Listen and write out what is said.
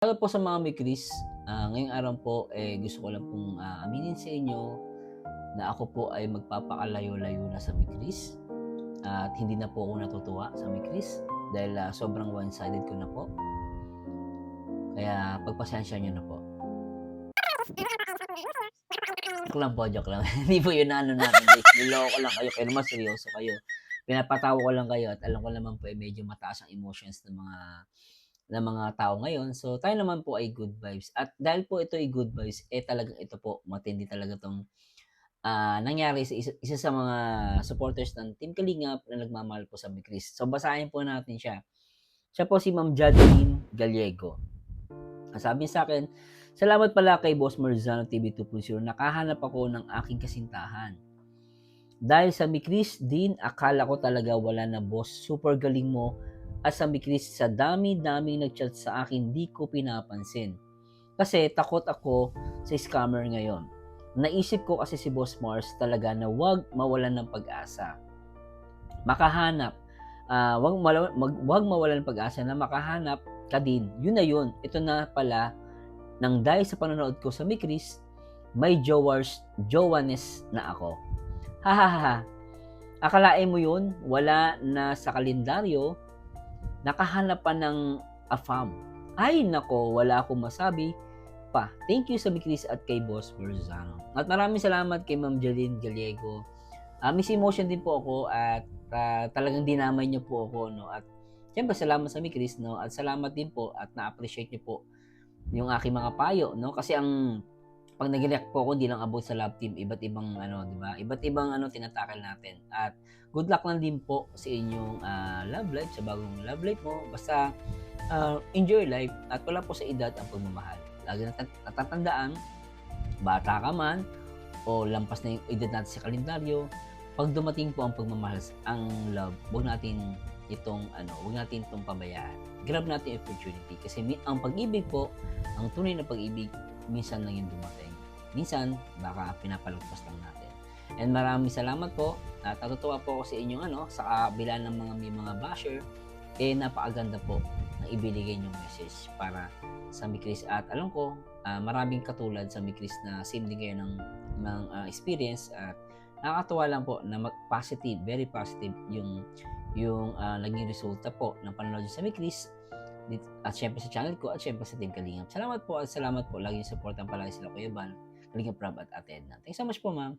Para po sa mga may Chris, ngayong araw po, gusto ko lang pong aminin sa inyo na ako po ay magpapakalayo-layo na sa may Chris at hindi na po ako natutuwa sa may Chris dahil sobrang one-sided ko na po. Kaya pagpasensya nyo na po. Joke lang. Hindi po yun na ano natin guys. Niloko ko lang kayo, pero mas seryoso kayo. Pinapatawa ko lang kayo at alam ko naman po medyo mataas ang emotions ng mga tao ngayon. So, tayo naman po ay good vibes. At dahil po ito ay good vibes, talagang ito po, matindi talaga tong nangyari sa isa sa mga supporters ng Team Kalingap na nagmamahal po sa May Chris. So, basahin po natin siya. Siya po si Ma'am Jadeline Gallego. Sabi sa akin, salamat pala kay Boss Marzano TV 2.0. Nakahanap ako ng aking kasintahan. Dahil sa May Chris din, akala ko talaga wala na boss. Super galing mo. At sa May Chris, sa dami-daming nag-chat sa akin, di ko pinapansin. Kasi takot ako sa scammer ngayon. Naisip ko kasi si Boss Mars talaga na wag mawalan ng pag-asa. Makahanap. Wag mawalan ng pag-asa na makahanap ka din. Yun na yun. Ito na pala, nang dahil sa panonood ko sa May Chris, may jowanes na ako. Hahaha. Akalain mo yun? Wala na sa kalendaryo. Nakahanap pa ng AFAM. Ay nako, wala akong masabi pa. Thank you sa May Chris at kay Boss Marzano. At maraming salamat kay Ma'am Jadeline Gallego. Miss emotion din po ako at talagang dinamay niyo po ako, no? At siyempre salamat sa May Chris, no? At salamat din po at na-appreciate niyo po yung aking mga payo, no? Kasi pag nag-react po ako, hindi lang about sa love team, iba't ibang di ba? Iba't ibang tinatakal natin. At good luck lang din po sa inyong love life, sa bagong love life mo. Basta enjoy life at wala po sa edad ang pagmamahal. Lagi na natatandaan, bata ka man o lampas na yung edad natin sa kalendaryo, pag dumating po ang pagmamahal, ang love, huwag natin itong pabayaan. Grab natin yung opportunity kasi ang pag-ibig po, ang tunay na pag-ibig, minsan lang yung dumating. Minsan, baka pinapalagpas lang natin. And maraming salamat po. At natutuwa po ako sa inyong sa kabila ng may mga basher, napakaganda po ang ibinigay niyong message para sa May Chris. At alam ko, maraming katulad sa May Chris na same din kayo ng experience at nakakatuwa lang po na positive, very positive yung naging resulta po ng panonood sa May Chris at syempre sa channel ko at syempre sa Team Kalingap. Salamat po at salamat po. Laging supportan palagi sila Kuya Van, Kalingap Rob at Ate Edna. Thanks so much po, ma'am.